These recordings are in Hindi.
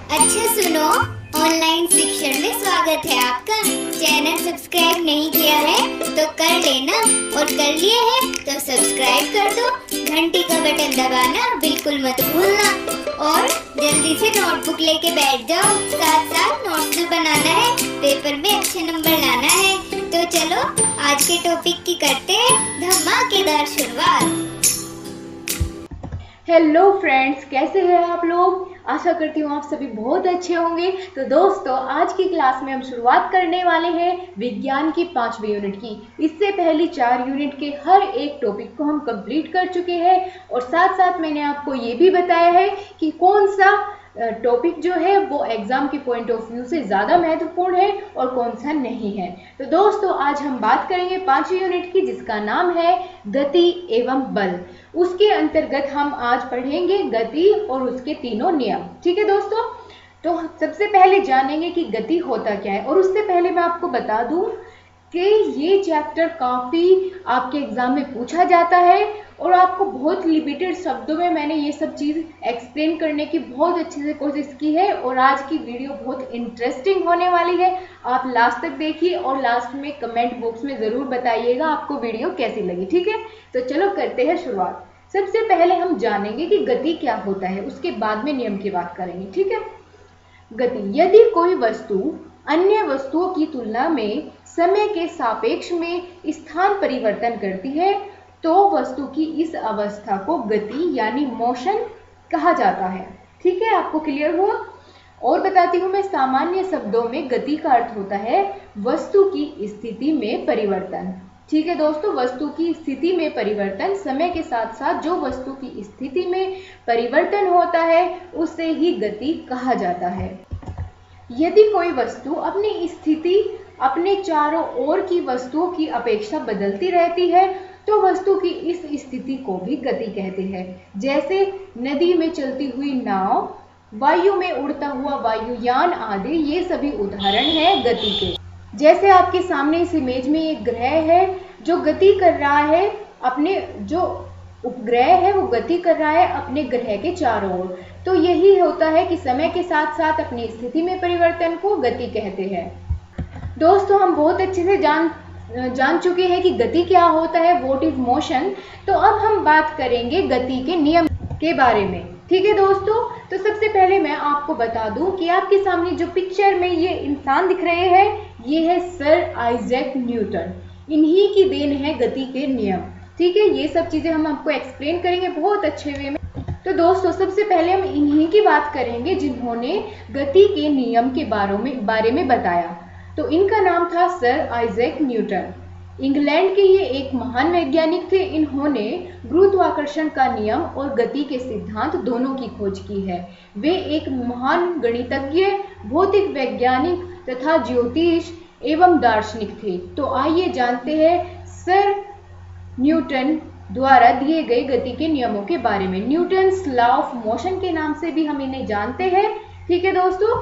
अच्छा सुनो, ऑनलाइन शिक्षण में स्वागत है आपका। चैनल सब्सक्राइब नहीं किया है तो कर लेना, और कर लिए है तो सब्सक्राइब कर दो। घंटी का बटन दबाना बिल्कुल मत भूलना, और जल्दी से नोटबुक लेके बैठ जाओ। साथ साथ नोट्स भी बनाना है, पेपर में अच्छे नंबर लाना है। तो चलो आज के टॉपिक की करते हैं धमाकेदार शुरुआत। हेलो फ्रेंड्स, कैसे हैं आप लोग? आशा करती हूँ आप सभी बहुत अच्छे होंगे। तो दोस्तों, आज की क्लास में हम शुरुआत करने वाले हैं विज्ञान की 5वीं यूनिट की। इससे पहले 4 यूनिट के हर एक टॉपिक को हम कंप्लीट कर चुके हैं, और साथ साथ मैंने आपको ये भी बताया है कि कौन सा टॉपिक जो है वो एग्जाम के पॉइंट ऑफ व्यू से ज़्यादा महत्वपूर्ण है और कौन सा नहीं है। तो दोस्तों, आज हम बात करेंगे 5वीं यूनिट की, जिसका नाम है गति एवं बल। उसके अंतर्गत हम आज पढ़ेंगे गति और उसके तीनों नियम। ठीक है दोस्तों, तो सबसे पहले जानेंगे कि गति होता क्या है। और उससे पहले मैं आपको बता दूं कि ये चैप्टर काफ़ी आपके एग्जाम में पूछा जाता है, और आपको बहुत लिमिटेड शब्दों में मैंने ये सब चीज़ एक्सप्लेन करने की बहुत अच्छे से कोशिश की है। और आज की वीडियो बहुत इंटरेस्टिंग होने वाली है, आप लास्ट तक देखिए और लास्ट में कमेंट बॉक्स में ज़रूर बताइएगा आपको वीडियो कैसी लगी। ठीक है, तो चलो करते हैं शुरुआत। सबसे पहले हम जानेंगे कि गति क्या होता है, उसके बाद में नियम की बात करेंगे। ठीक है, गति, यदि कोई वस्तु अन्य वस्तुओं की तुलना में समय के सापेक्ष में स्थान परिवर्तन करती है तो वस्तु की इस अवस्था को गति यानी मोशन कहा जाता है। ठीक है, आपको क्लियर हुआ? और बताती हूँ मैं, सामान्य शब्दों में गति का अर्थ होता है वस्तु की स्थिति में परिवर्तन। ठीक है दोस्तों, वस्तु की स्थिति में परिवर्तन, समय के साथ साथ जो वस्तु की स्थिति में परिवर्तन होता है उसे ही गति कहा जाता है। यदि कोई वस्तु अपनी स्थिति अपने चारों ओर की वस्तुओं की अपेक्षा बदलती रहती है तो वस्तु की इस स्थिति को भी गति कहते हैं। जैसे नदी में चलती हुई नाव, वायु में उड़ता हुआ वायुयान आदि, ये सभी उदाहरण हैं गति के। जैसे आपके सामने इस इमेज में एक ग्रह है जो गति कर रहा है, अपने जो उपग्रह है वो गति कर रहा है अपने ग्रह के चारों ओर। तो यही होता है कि समय के साथ साथ अपनी स्थिति में परिवर्तन को गति कहते हैं। दोस्तों, हम बहुत अच्छे से जान चुके हैं कि गति क्या होता है, व्हाट इज मोशन। तो अब हम बात करेंगे गति के नियम के बारे में। ठीक है दोस्तों, तो सबसे पहले मैं आपको बता दूं कि आपके सामने जो पिक्चर में ये इंसान दिख रहे हैं, ये है सर आइजैक न्यूटन। इन्हीं की देन है गति के नियम। ठीक है, ये सब चीजें हम आपको एक्सप्लेन करेंगे बहुत अच्छे वे में। तो दोस्तों, सबसे पहले हम इन्हीं की बात करेंगे जिन्होंने गति के नियम के बारे में बताया। तो इनका नाम था सर आइजैक न्यूटन। इंग्लैंड के ये एक महान वैज्ञानिक थे। इन्होंने गुरुत्वाकर्षण का नियम और गति के सिद्धांत दोनों की खोज की है। वे एक महान गणितज्ञ, भौतिक वैज्ञानिक तथा ज्योतिष एवं दार्शनिक थे। तो आइए जानते हैं सर न्यूटन द्वारा दिए गए गति के नियमों के बारे में। न्यूटन्स लॉ ऑफ मोशन के नाम से भी हम इन्हें जानते हैं। ठीक है दोस्तों,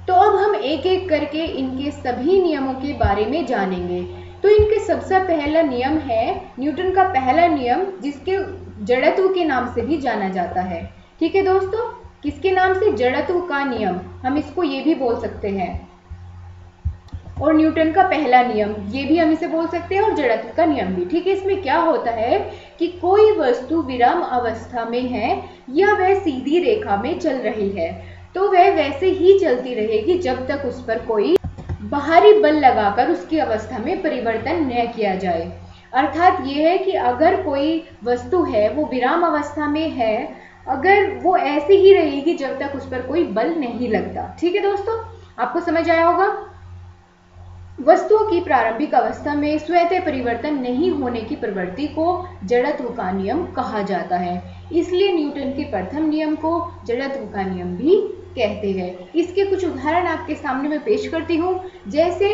तो अब हम एक एक करके इनके सभी नियमों के बारे में जानेंगे। तो इनके सबसे पहला नियम है न्यूटन का पहला नियम, जिसके जड़त्व के नाम से भी जाना जाता है। ठीक है दोस्तों, किसके नाम से? जड़त्व का नियम, हम इसको ये भी बोल सकते हैं। और न्यूटन का पहला नियम ये भी हम इसे बोल सकते हैं, और जड़त्व का नियम भी। ठीक है, इसमें क्या होता है कि कोई वस्तु विराम अवस्था में है या वह सीधी रेखा में चल रही है तो वह वैसे ही चलती रहेगी जब तक उस पर कोई बाहरी बल लगाकर उसकी अवस्था में परिवर्तन न किया जाए। अर्थात ये है कि अगर कोई वस्तु है वो विराम अवस्था में है, अगर वो ऐसे ही रहेगी जब तक उस पर कोई बल नहीं लगता। ठीक है दोस्तों, आपको समझ आया होगा। वस्तुओं की प्रारंभिक अवस्था में स्वतः परिवर्तन नहीं होने की प्रवृत्ति को जड़त्व का नियम कहा जाता है। इसलिए न्यूटन के प्रथम नियम को जड़त्व का नियम भी कहते हैं। इसके कुछ उदाहरण आपके सामने मैं पेश करती हूँ। जैसे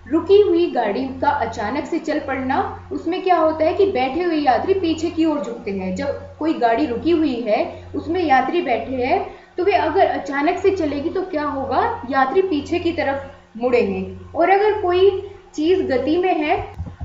रुकी हुई गाड़ी का अचानक से चल पड़ना, उसमें क्या होता है कि बैठे हुए यात्री पीछे की ओर झुकते हैं। जब कोई गाड़ी रुकी हुई है, उसमें यात्री बैठे हैं, तो वे अगर अचानक से चलेगी तो क्या होगा, यात्री पीछे की तरफ मुड़ेंगे। और अगर कोई चीज गति में है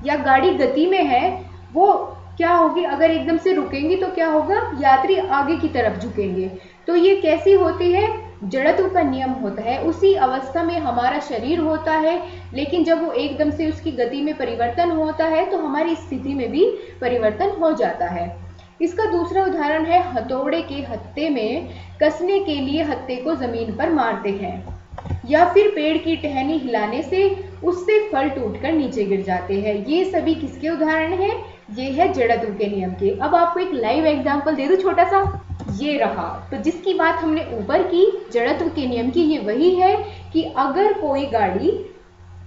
या गाड़ी गति में है, वो क्या होगी, अगर एकदम से रुकेंगी तो क्या होगा, यात्री आगे की तरफ झुकेंगे। तो ये कैसी होती है, जड़त्व का नियम होता है उसी अवस्था में हमारा शरीर होता है, लेकिन जब वो एकदम से उसकी गति में परिवर्तन होता है तो हमारी स्थिति में भी परिवर्तन हो जाता है। इसका दूसरा उदाहरण है हथौड़े के हत्थे में कसने के लिए हत्थे को जमीन पर मारते हैं, या फिर पेड़ की टहनी हिलाने से उससे फल टूटकर नीचे गिर जाते हैं। ये सभी किसके उदाहरण हैं? ये है जड़त्व के नियम के। अब आपको एक लाइव एग्जांपल दे दूं छोटा सा, ये रहा। तो जिसकी बात हमने ऊपर की जड़त्व के नियम की, ये वही है कि अगर कोई गाड़ी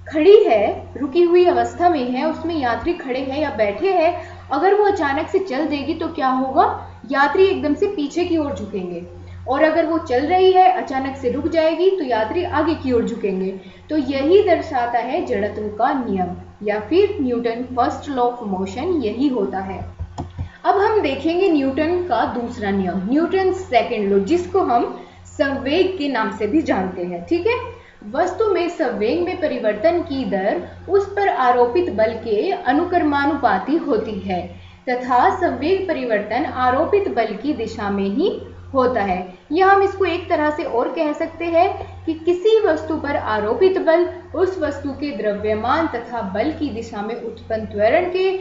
खड़ी है, रुकी हुई अवस्था में है, उसमें यात्री खड़े हैं या बैठे हैं, अगर वो अचानक से चल देगी तो क्या होगा? यात्री एकदम से पीछे की ओर झुकेंगे, और अगर वो चल रही है अचानक से रुक जाएगी तो यात्री आगे की ओर झुकेंगे। तो यही दर्शाता है जड़त्व का नियम, या फिर Newton first law of motion यही होता है। अब हम देखेंगे न्यूटन का दूसरा नियम, न्यूटन सेकंड लॉ, जिसको हम संवेग के नाम से भी जानते हैं। ठीक है, वस्तु में संवेग में परिवर्तन की दर उस पर आरोपित बल के अनुक्रमानुपाती होती है, तथा संवेग परिवर्तन आरोपित बल की दिशा में ही होता है। या हम इसको एक तरह से और कह सकते हैं कि किसी वस्तु पर आरोपित बल उस वस्तु के द्रव्यमान तथा बल की दिशा में उत्पन्न त्वरण के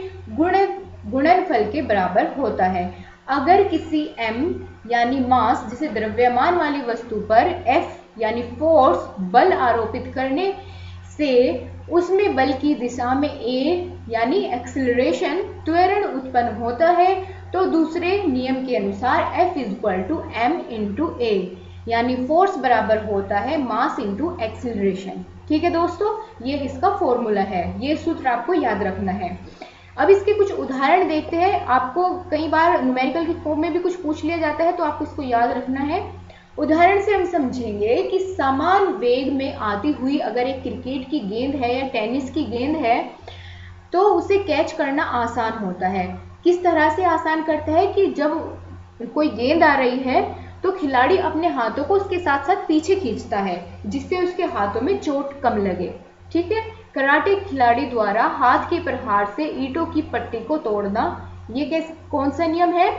गुणनफल के बराबर होता है। अगर किसी m यानी मास जिसे द्रव्यमान वाली वस्तु पर F यानी फोर्स बल आरोपित करने से उसमें बल की दिशा में a यानी एक्सीलरेशन त्वरण उत्पन्न होता है, तो दूसरे नियम के अनुसार F = m × a यानी फोर्स बराबर होता है मास × एक्सीलरेशन। ठीक है दोस्तों, ये इसका फॉर्मूला है, ये सूत्र आपको याद रखना है। अब इसके कुछ उदाहरण देखते हैं। आपको कई बार न्यूमेरिकल की फॉर्म में भी कुछ पूछ लिया जाता है, तो आपको इसको याद रखना है। उदाहरण से हम समझेंगे कि समान वेग में आती हुई अगर एक क्रिकेट की गेंद है या टेनिस की गेंद है तो उसे कैच करना आसान होता है। किस तरह से आसान करता है कि जब कोई गेंद आ रही है तो खिलाड़ी अपने हाथों को उसके साथ साथ पीछे खींचता है, जिससे उसके हाथों में चोट कम लगे। ठीक है, कराटे खिलाड़ी द्वारा हाथ के प्रहार से ईंटों की पट्टी को तोड़ना, ये कौन सा नियम है?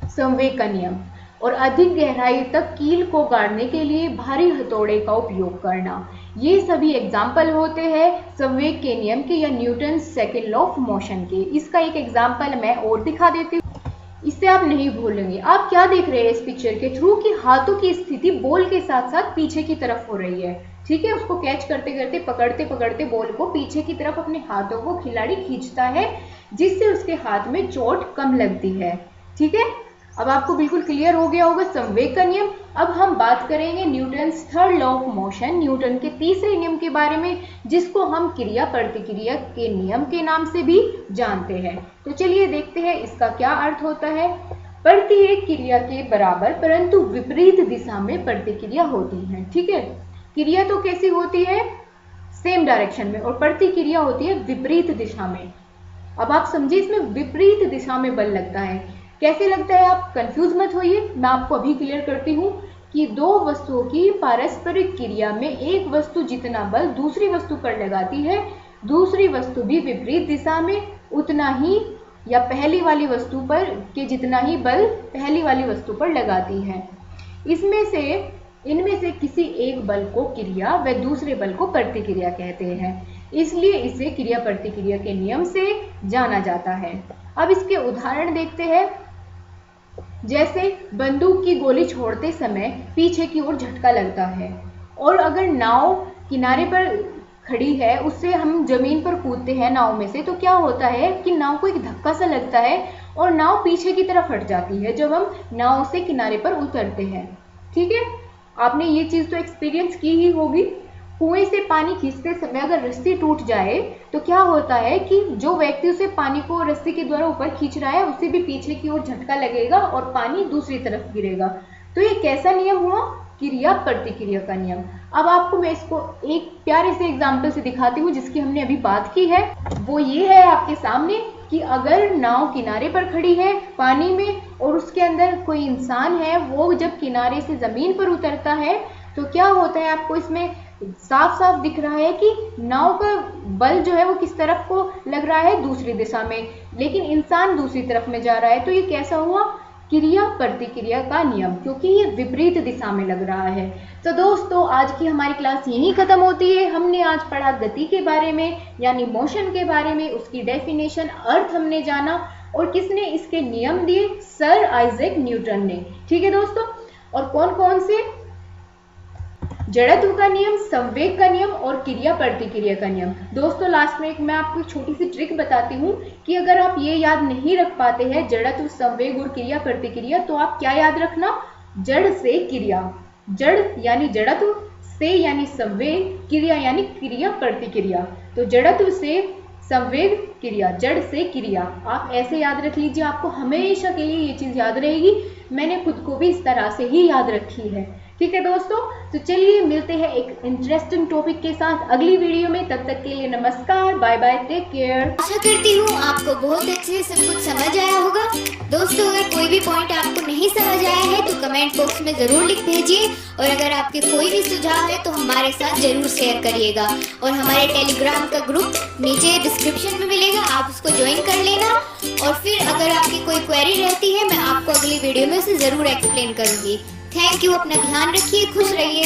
संवेग का नियम। और अधिक गहराई तक कील को गाड़ने के लिए भारी हथौड़े का उपयोग करना, ये सभी एग्जाम्पल होते हैं संवेग के नियम के या Newton second law of motion के। इसका एक एग्जाम्पल मैं और दिखा देती हूँ, इससे आप नहीं भूलेंगे। आप क्या देख रहे हैं इस पिक्चर के थ्रू कि हाथों की स्थिति बॉल के साथ साथ पीछे की तरफ हो रही है। ठीक है, उसको कैच करते करते पकड़ते पकड़ते बॉल को पीछे की तरफ अपने हाथों को खिलाड़ी खींचता है, जिससे उसके हाथ में चोट कम लगती है। ठीक है, अब आपको बिल्कुल क्लियर हो गया होगा संवेग का नियम। अब हम बात करेंगे Newton third law of motion, Newton के तीसरे नियम के बारे में, जिसको हम क्रिया प्रतिक्रिया के नियम के नाम से भी जानते हैं। तो चलिए देखते हैं इसका क्या अर्थ होता है। प्रत्येक क्रिया के बराबर परंतु विपरीत दिशा में प्रतिक्रिया होती है। ठीक है, क्रिया तो कैसी होती है? सेम डायरेक्शन में, और प्रतिक्रिया होती है विपरीत दिशा में। अब आप समझिए, इसमें विपरीत दिशा में बल लगता है। कैसे लगता है? आप कंफ्यूज मत होइए, मैं आपको अभी क्लियर करती हूँ कि दो वस्तुओं की पारस्परिक क्रिया में एक वस्तु जितना बल दूसरी वस्तु पर लगाती है, दूसरी वस्तु भी विपरीत दिशा में उतना ही या पहली वाली वस्तु पर के जितना ही बल पहली वाली वस्तु पर लगाती है। इनमें से किसी एक बल को क्रिया व दूसरे बल को प्रतिक्रिया कहते हैं, इसलिए इसे क्रिया प्रतिक्रिया के नियम से जाना जाता है। अब इसके उदाहरण देखते हैं। जैसे बंदूक की गोली छोड़ते समय पीछे की ओर झटका लगता है, और अगर नाव किनारे पर खड़ी है, उससे हम जमीन पर कूदते हैं नाव में से, तो क्या होता है कि नाव को एक धक्का सा लगता है और नाव पीछे की तरफ हट जाती है जब हम नाव से किनारे पर उतरते हैं। ठीक है, आपने ये चीज तो एक्सपीरियंस की ही होगी। कुएं से पानी खींचते समय अगर रस्सी टूट जाए तो क्या होता है कि जो व्यक्ति उसे पानी को रस्सी के द्वारा ऊपर खींच रहा है, उसे भी पीछे की ओर झटका लगेगा और पानी दूसरी तरफ गिरेगा। तो ये कैसा नियम हुआ? क्रिया प्रतिक्रिया का नियम। अब आपको मैं इसको एक प्यारे से एग्जाम्पल से दिखाती हूँ जिसकी हमने अभी बात की है। वो ये है आपके सामने कि अगर नाव किनारे पर खड़ी है पानी में और उसके अंदर कोई इंसान है, वो जब किनारे से जमीन पर उतरता है तो क्या होता है, आपको इसमें साफ साफ दिख रहा है कि नाव का बल जो है वो किस तरफ को लग रहा है? दूसरी दिशा में, लेकिन इंसान दूसरी तरफ में जा रहा है। तो ये कैसा हुआ? क्रिया प्रतिक्रिया का नियम, क्योंकि ये विपरीत दिशा में लग रहा है। तो दोस्तों आज की हमारी क्लास यहीं खत्म होती है। हमने आज पढ़ा गति के बारे में, यानी मोशन के बारे में, उसकी डेफिनेशन, अर्थ हमने जाना, और किसने इसके नियम दिए? सर आइजैक न्यूटन ने। ठीक है दोस्तों, और कौन कौन से? जड़त्व का नियम, संवेग का नियम और क्रिया प्रतिक्रिया का नियम। दोस्तों लास्ट में एक मैं आपको छोटी सी ट्रिक बताती हूँ कि अगर आप ये याद नहीं रख पाते हैं जड़त्व, संवेग और क्रिया प्रतिक्रिया, तो आप क्या याद रखना? जड़ से क्रिया, जड़ यानी जड़त्व, से यानी संवेग, क्रिया यानी क्रिया प्रतिक्रिया। तो जड़त्व से संवेग, क्रिया, जड़ से क्रिया, आप ऐसे याद रख लीजिए, आपको हमेशा के लिए ये चीज याद रहेगी। मैंने खुद को भी इस तरह से ही याद रखी है। ठीक है दोस्तों, तो चलिए मिलते हैं एक इंटरेस्टिंग टॉपिक के साथ अगली वीडियो में। तब तक के लिए नमस्कार, बाय बाय, टेक केयर। आशा करती हूँ आपको बहुत अच्छे से सब कुछ समझ आया होगा। दोस्तों अगर कोई भी पॉइंट आपको नहीं समझ आया है तो कमेंट बॉक्स में जरूर लिख भेजिए, और अगर आपके कोई भी सुझाव है तो हमारे साथ जरूर शेयर करिएगा। और हमारे टेलीग्राम का ग्रुप नीचे डिस्क्रिप्शन में मिलेगा, आप उसको ज्वाइन कर लेना। और फिर अगर आपकी कोई क्वेरी रहती है मैं आपको अगली वीडियो में उसे जरूर एक्सप्लेन करूंगी। थैंक यू, अपना ध्यान रखिए, खुश रहिए।